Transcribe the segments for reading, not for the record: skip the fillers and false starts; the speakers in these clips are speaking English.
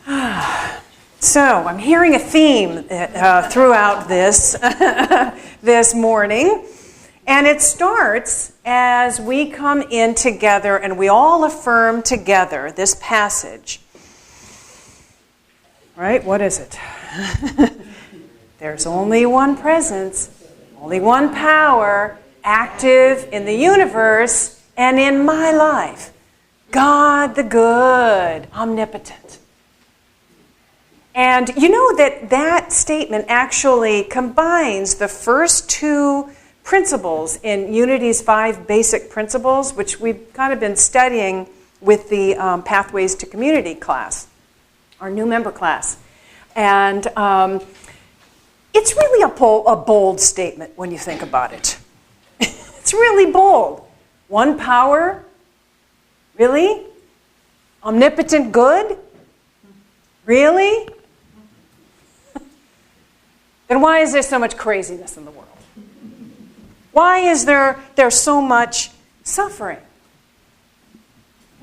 So I'm hearing a theme throughout this this morning, and it starts as we come in together and we all affirm together this passage. Right? What is it? There's only one presence, only one power active in the universe and in my life. God the good, omnipotent. And you know that statement actually combines the first two principles in Unity's 5 basic principles, which we've kind of been studying with the Pathways to Community class, our new member class. And it's really a bold statement when you think about it. It's really bold. One power? Really? Omnipotent good? Really? Then why is there so much craziness in the world? Why is there so much suffering?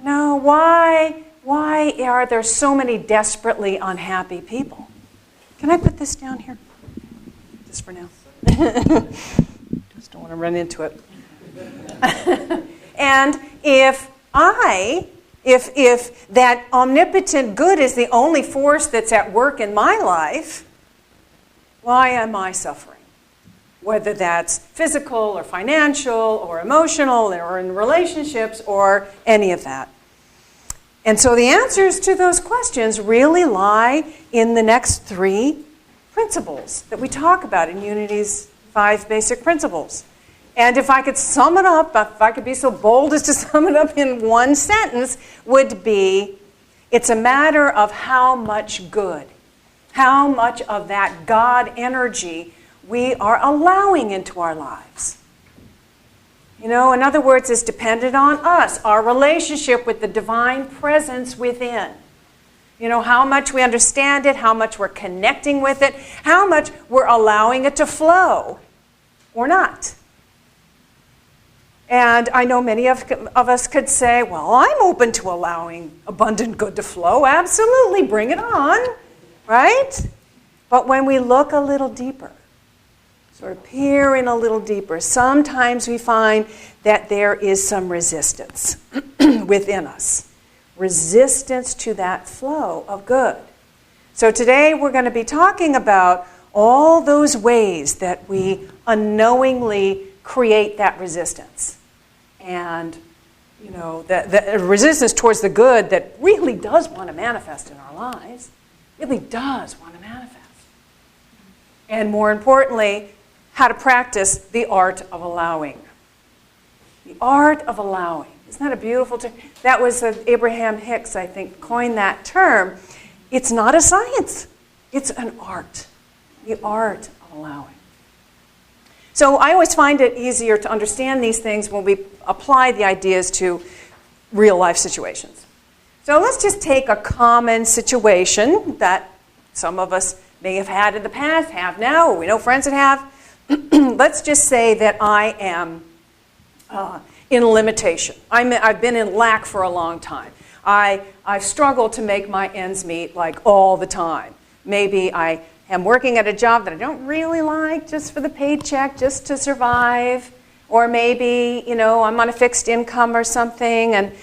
No, why are there so many desperately unhappy people? Can I put this down here? Just for now. Just don't want to run into it. And if that omnipotent good is the only force that's at work in my life, why am I suffering? Whether that's physical or financial or emotional or in relationships or any of that. And so the answers to those questions really lie in the next 3 principles that we talk about in Unity's 5 basic principles. And if I could sum it up, if I could be so bold as to sum it up in one sentence, would be, it's a matter of how much good, how much of that God energy we are allowing into our lives. You know, in other words, it's dependent on us, our relationship with the divine presence within. You know, how much we understand it, how much we're connecting with it, how much we're allowing it to flow or not. And I know many of us could say, well, I'm open to allowing abundant good to flow. Absolutely, bring it on, right? But when we look a little deeper, sort of peer in a little deeper, sometimes we find that there is some resistance within us. Resistance to that flow of good. So today we're going to be talking about all those ways that we unknowingly create that resistance. And, you know, the resistance towards the good that really does want to manifest in our lives, really does want to manifest. And more importantly, how to practice the art of allowing. The art of allowing. Isn't that a beautiful term? That was Abraham Hicks, I think, coined that term. It's not a science. It's an art. The art of allowing. So I always find it easier to understand these things when we apply the ideas to real life situations. So let's just take a common situation that some of us may have had in the past, have now, or we know friends that have. Let's just say that I am in limitation. I've been in lack for a long time. I've struggled to make my ends meet like all the time. Maybe I am working at a job that I don't really like just for the paycheck, just to survive. Or maybe, you know, I'm on a fixed income or something and,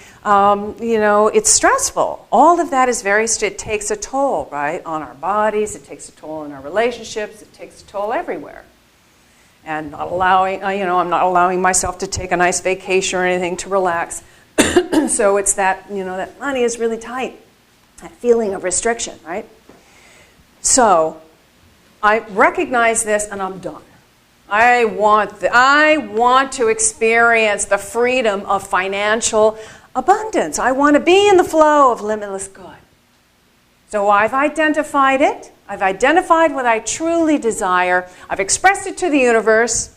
you know, it's stressful. All of that is it takes a toll, right, on our bodies. It takes a toll in our relationships. It takes a toll everywhere. And not allowing, I'm not allowing myself to take a nice vacation or anything to relax. So it's that, you know, that money is really tight. That feeling of restriction, right? So I recognize this and I'm done. I want to experience the freedom of financial abundance. I want to be in the flow of limitless good. So I've identified it. I've identified what I truly desire. I've expressed it to the universe.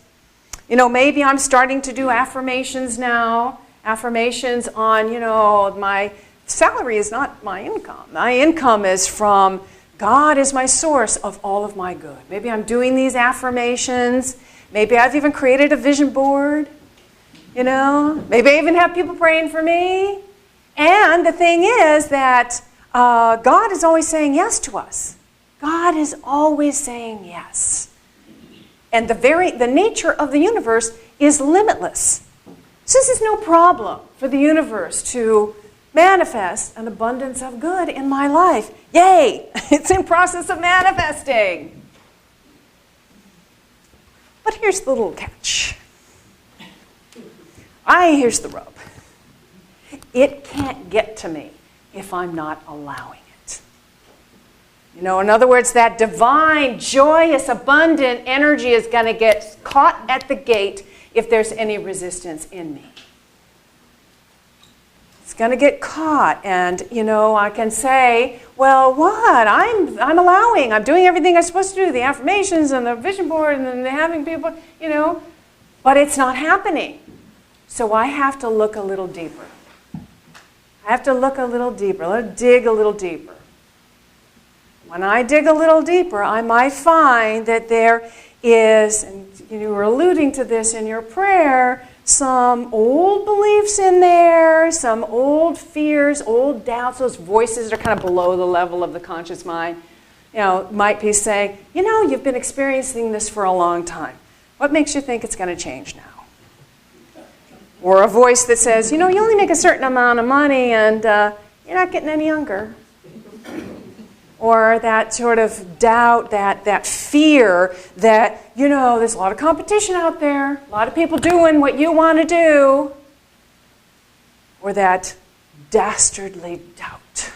You know, maybe I'm starting to do affirmations now. Affirmations on, you know, my salary is not my income. My income is from God is my source of all of my good. Maybe I'm doing these affirmations. Maybe I've even created a vision board. You know, maybe I even have people praying for me. And the thing is that God is always saying yes to us. God is always saying yes. And the nature of the universe is limitless. So this is no problem for the universe to manifest an abundance of good in my life. Yay! It's in process of manifesting. But here's the little catch. Here's the rub. It can't get to me if I'm not allowing it. In other words, that divine, joyous, abundant energy is going to get caught at the gate if there's any resistance in me. It's going to get caught, and I can say, well, what? I'm allowing. I'm doing everything I'm supposed to do, the affirmations and the vision board and the having people, but it's not happening. So I have to look a little deeper. I have to look a little deeper. Let's dig a little deeper. When I dig a little deeper, I might find that there is, and you were alluding to this in your prayer, some old beliefs in there, some old fears, old doubts, those voices that are kind of below the level of the conscious mind, might be saying, you've been experiencing this for a long time. What makes you think it's going to change now? Or a voice that says, you only make a certain amount of money and you're not getting any younger. Or that sort of doubt, that fear that, there's a lot of competition out there, a lot of people doing what you want to do. Or that dastardly doubt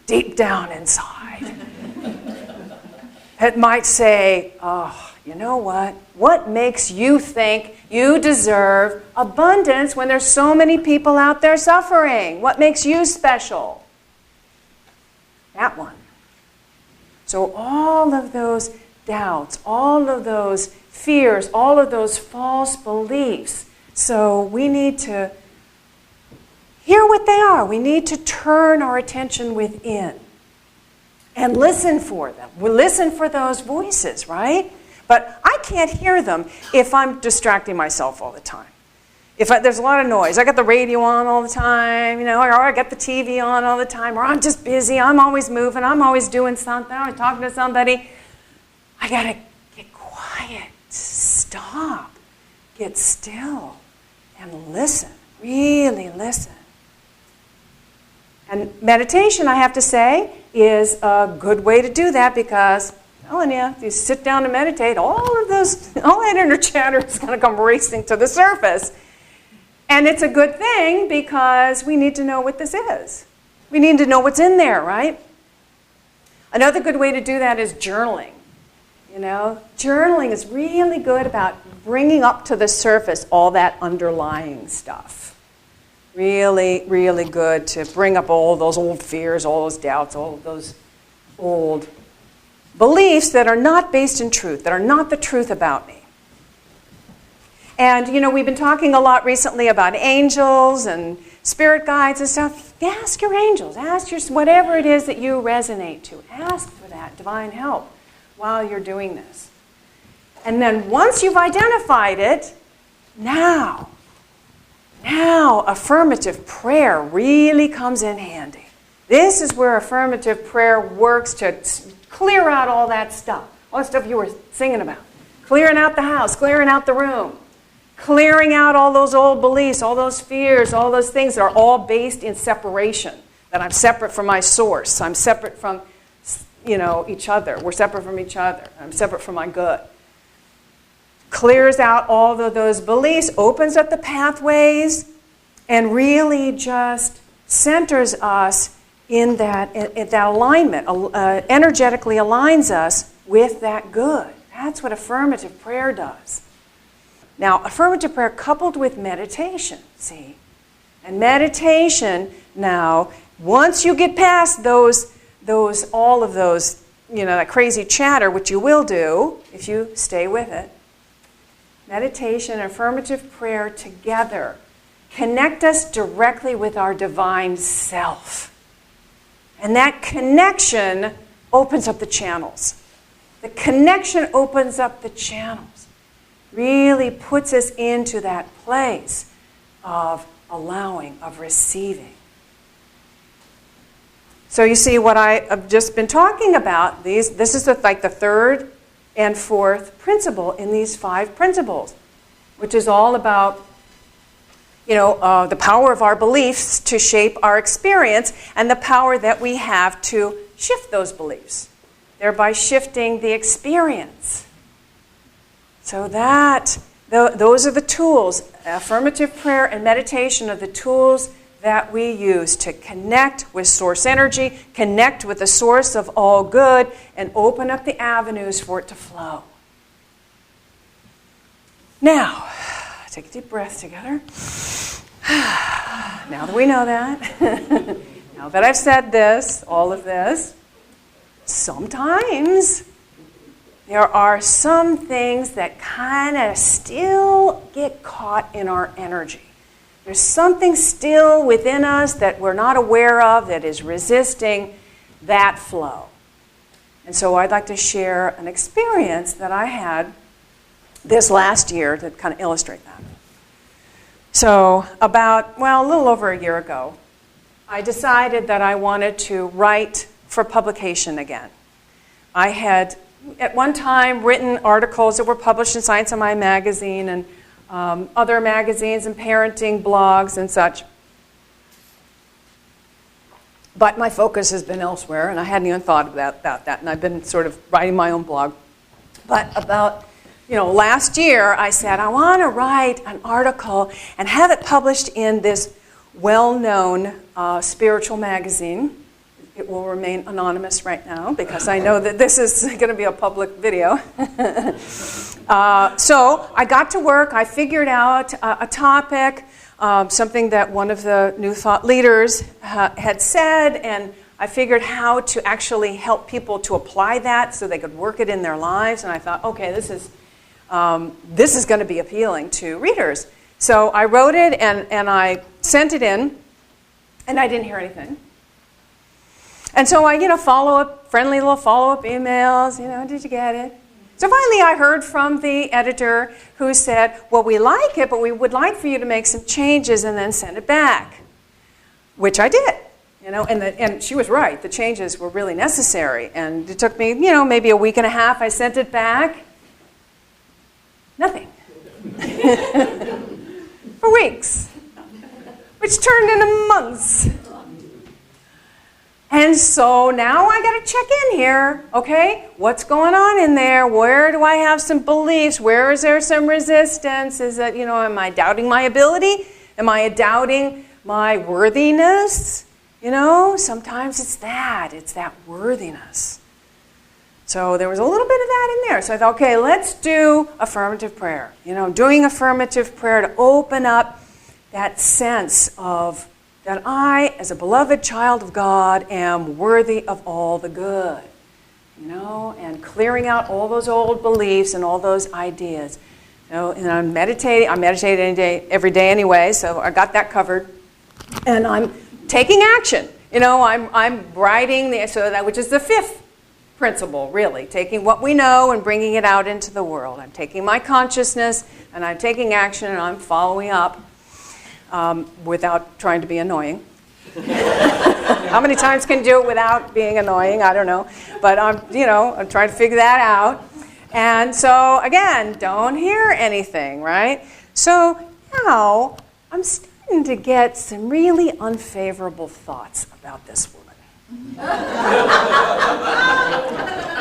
deep down inside. It might say, you know what? What makes you think you deserve abundance when there's so many people out there suffering? What makes you special? That one. So all of those doubts, all of those fears, all of those false beliefs. So we need to hear what they are. We need to turn our attention within and listen for them. We listen for those voices, right? But I can't hear them if I'm distracting myself all the time. There's a lot of noise. I got the radio on all the time, or I got the TV on all the time, or I'm just busy. I'm always moving. I'm always doing something. I'm talking to somebody. I got to get quiet, stop, get still, and listen, really listen. And meditation, I have to say, is a good way to do that because if you sit down and meditate, all that inner chatter is going to come racing to the surface. And it's a good thing because we need to know what this is. We need to know what's in there, right? Another good way to do that is journaling. Journaling is really good about bringing up to the surface all that underlying stuff. Really, really good to bring up all those old fears, all those doubts, all of those old beliefs that are not based in truth, that are not the truth about me. And, we've been talking a lot recently about angels and spirit guides and stuff. Ask your angels. Ask whatever it is that you resonate to. Ask for that divine help while you're doing this. And then once you've identified it, now affirmative prayer really comes in handy. This is where affirmative prayer works to clear out all that stuff. All the stuff you were singing about. Clearing out the house, clearing out the room. Clearing out all those old beliefs, all those fears, all those things that are all based in separation. That I'm separate from my source. I'm separate from, each other. We're separate from each other. I'm separate from my good. Clears out all of those beliefs, opens up the pathways, and really just centers us in that alignment, energetically aligns us with that good. That's what affirmative prayer does. Now, affirmative prayer coupled with meditation, see? And meditation now, once you get past all of those, that crazy chatter, which you will do if you stay with it, meditation and affirmative prayer together connect us directly with our divine self. And that connection opens up the channels. The connection opens up the channels. Really puts us into that place of allowing, of receiving. So you see what I've just been talking about. This is like the third and fourth principle in these 5 principles, which is all about the power of our beliefs to shape our experience and the power that we have to shift those beliefs, thereby shifting the experience. So those are the tools. Affirmative prayer and meditation are the tools that we use to connect with source energy, connect with the source of all good, and open up the avenues for it to flow. Now, take a deep breath together. Now that we know that, now that I've said this, all of this, sometimes there are some things that kind of still get caught in our energy. There's something still within us that we're not aware of that is resisting that flow. And so I'd like to share an experience that I had this last year to kind of illustrate that. So a little over a year ago, I decided that I wanted to write for publication again. I had at one time written articles that were published in Science and Mind magazine and other magazines and parenting blogs and such. But my focus has been elsewhere, and I hadn't even thought about that, and I've been sort of writing my own blog. But about last year, I said, I want to write an article and have it published in this well-known spiritual magazine. It will remain anonymous right now because I know that this is going to be a public video. So I got to work. I figured out a topic, something that one of the New Thought leaders had said, and I figured how to actually help people to apply that so they could work it in their lives. And I thought, okay, this is going to be appealing to readers. So I wrote it and I sent it in, and I didn't hear anything. And so I, friendly little follow-up emails, did you get it? So finally I heard from the editor who said, well, we like it, but we would like for you to make some changes and then send it back, which I did. And she was right. The changes were really necessary. And it took me, maybe a week and a half. I sent it back. Nothing. For weeks, which turned into months. And so now I got to check in here, okay? What's going on in there? Where do I have some beliefs? Where is there some resistance? Is that, am I doubting my ability? Am I doubting my worthiness? Sometimes it's that worthiness. So there was a little bit of that in there. So I thought, okay, let's do affirmative prayer. Doing affirmative prayer to open up that sense of that I, as a beloved child of God, am worthy of all the good, and clearing out all those old beliefs and all those ideas. And I'm meditating. I meditate every day anyway, so I got that covered. And I'm taking action. I'm writing, which is the 5th principle, really, taking what we know and bringing it out into the world. I'm taking my consciousness, and I'm taking action, and I'm following up. Without trying to be annoying. How many times can you do it without being annoying? I don't know. But I'm trying to figure that out. And so, again, don't hear anything, right? So now I'm starting to get some really unfavorable thoughts about this woman.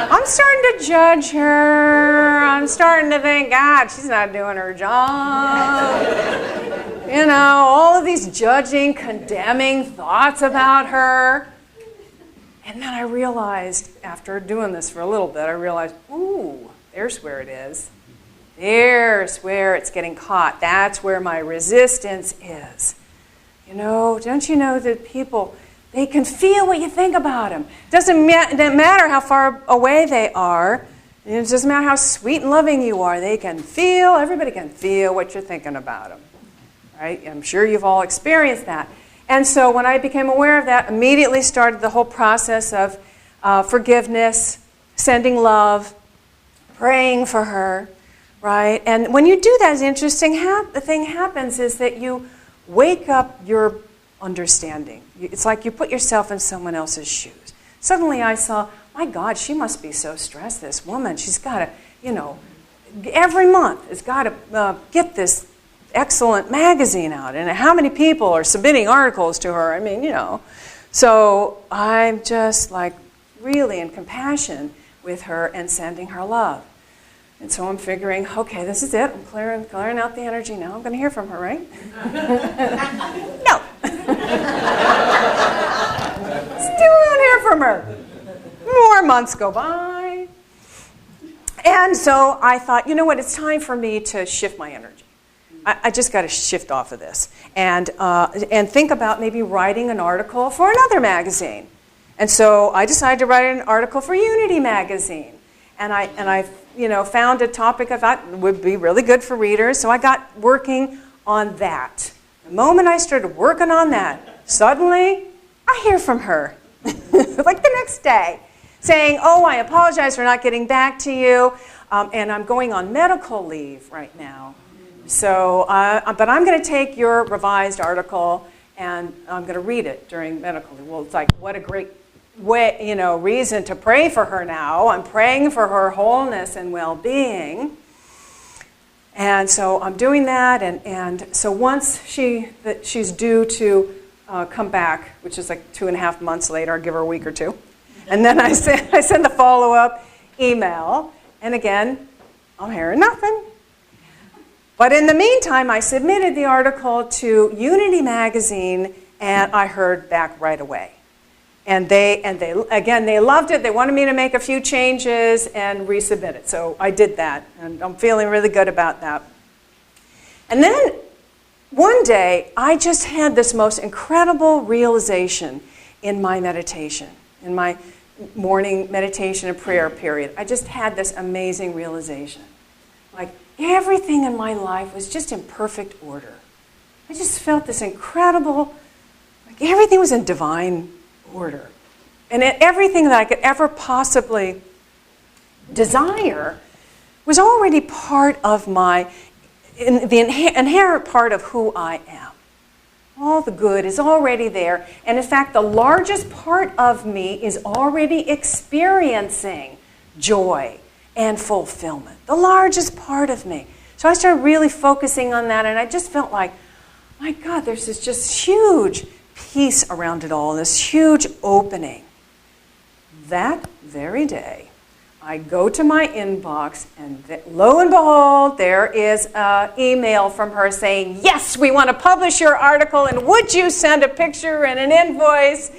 I'm starting to judge her. I'm starting to think, God, she's not doing her job. All of these judging, condemning thoughts about her. And then I realized, after doing this for a little bit, ooh, there's where it is. There's where it's getting caught. That's where my resistance is. Don't you know that people, they can feel what you think about them. It doesn't matter how far away they are. It doesn't matter how sweet and loving you are. Everybody can feel what you're thinking about them. Right? I'm sure you've all experienced that. And so when I became aware of that, immediately started the whole process of forgiveness, sending love, praying for her, right? And when you do that, an interesting thing happens is that you wake up your understanding. It's like you put yourself in someone else's shoes. Suddenly I saw, my God, she must be so stressed, this woman. She's got to, every month has got to get this excellent magazine out. And how many people are submitting articles to her? I mean, So I'm just like really in compassion with her and sending her love. And so I'm figuring, okay, this is it. I'm clearing out the energy now. I'm going to hear from her, right? No. Still don't hear from her. More months go by. And so I thought, you know what? It's time for me to shift my energy. I just got to shift off of this and think about maybe writing an article for another magazine. And so I decided to write an article for Unity magazine. And I found a topic I thought would be really good for readers. So I got working on that. The moment I started working on that, suddenly I hear from her, like the next day, saying, oh, I apologize for not getting back to you, and I'm going on medical leave right now. So, but I'm going to take your revised article, and I'm going to read it during medical leave. Well, it's like, what a great way, reason to pray for her now. I'm praying for her wholeness and well-being. And so I'm doing that, and so once she's due to come back, which is like 2.5 months later, I'll give her a week or two. And then I send the follow-up email, and again, I'm hearing nothing. But in the meantime, I submitted the article to Unity magazine, and I heard back right away. And they loved it. They wanted me to make a few changes and resubmit it. So I did that, and I'm feeling really good about that. And then one day, I just had this most incredible realization in my meditation, in my morning meditation and prayer period. I just had this amazing realization. Like, everything in my life was just in perfect order. I just felt this incredible, like everything was in divine order. And everything that I could ever possibly desire was already part of the inherent part of who I am. All the good is already there. And in fact, the largest part of me is already experiencing joy and fulfillment. The largest part of me. So I started really focusing on that, and I just felt like, my God, there's this just huge peace around it all, this huge opening. That very day, I go to my inbox, and lo and behold, there is an email from her saying, yes, we want to publish your article, and would you send a picture and an invoice?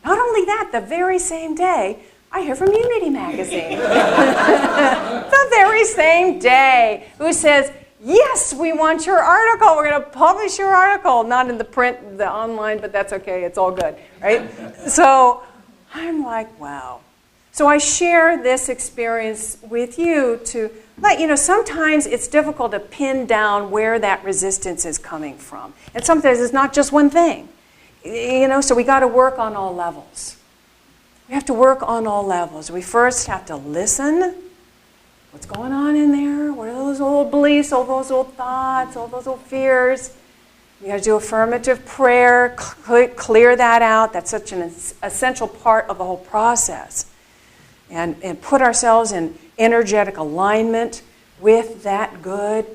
Not only that, the very same day, I hear from Unity magazine. The very same day, who says, yes, we want your article. We're going to publish your article. Not in the print, the online, but that's okay. It's all good, right? So I'm like, wow. So I share this experience with you to let you know sometimes it's difficult to pin down where that resistance is coming from. And sometimes it's not just one thing. So we got to work on all levels. We have to work on all levels. We first have to listen. What's going on in there? What are those old beliefs, all those old thoughts, all those old fears? We got to do affirmative prayer, clear that out. That's such an essential part of the whole process. And put ourselves in energetic alignment with that good.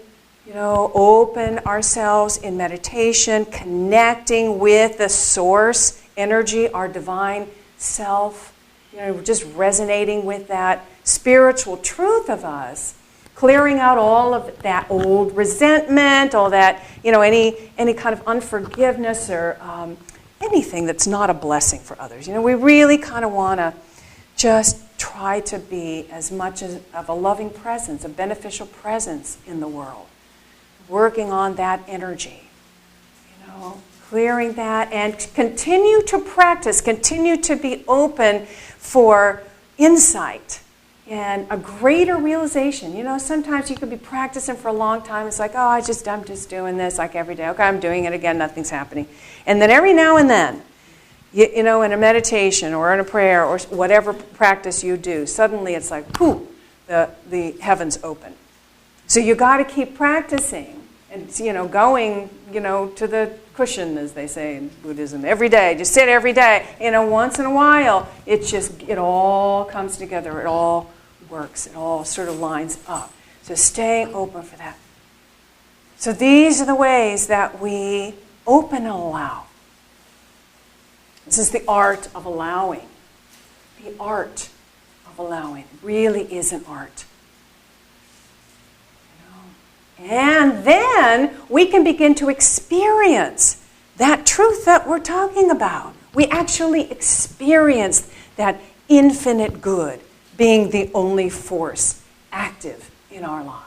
Open ourselves in meditation, connecting with the source energy, our divine self, just resonating with that spiritual truth of us, clearing out all of that old resentment, all that, any kind of unforgiveness or anything that's not a blessing for others. We really kind of want to just try to be as much of a loving presence, a beneficial presence in the world, working on that energy, clearing that, and continue to practice, continue to be open for insight and a greater realization. Sometimes you could be practicing for a long time. It's like, oh, I'm just doing this like every day. Okay, I'm doing it again, nothing's happening. And then every now and then, in a meditation or in a prayer or whatever practice you do, suddenly it's like, poof, the heavens open. So you got to keep practicing And, going, to the cushion, as they say in Buddhism, every day. Just sit every day. Once in a while, it all comes together. It all works. It all sort of lines up. So staying open for that. So these are the ways that we open and allow. This is the art of allowing. The art of allowing really is an art. And then we can begin to experience that truth that we're talking about. We actually experience that infinite good being the only force active in our lives.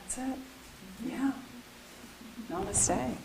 That's it. Yeah. Namaste.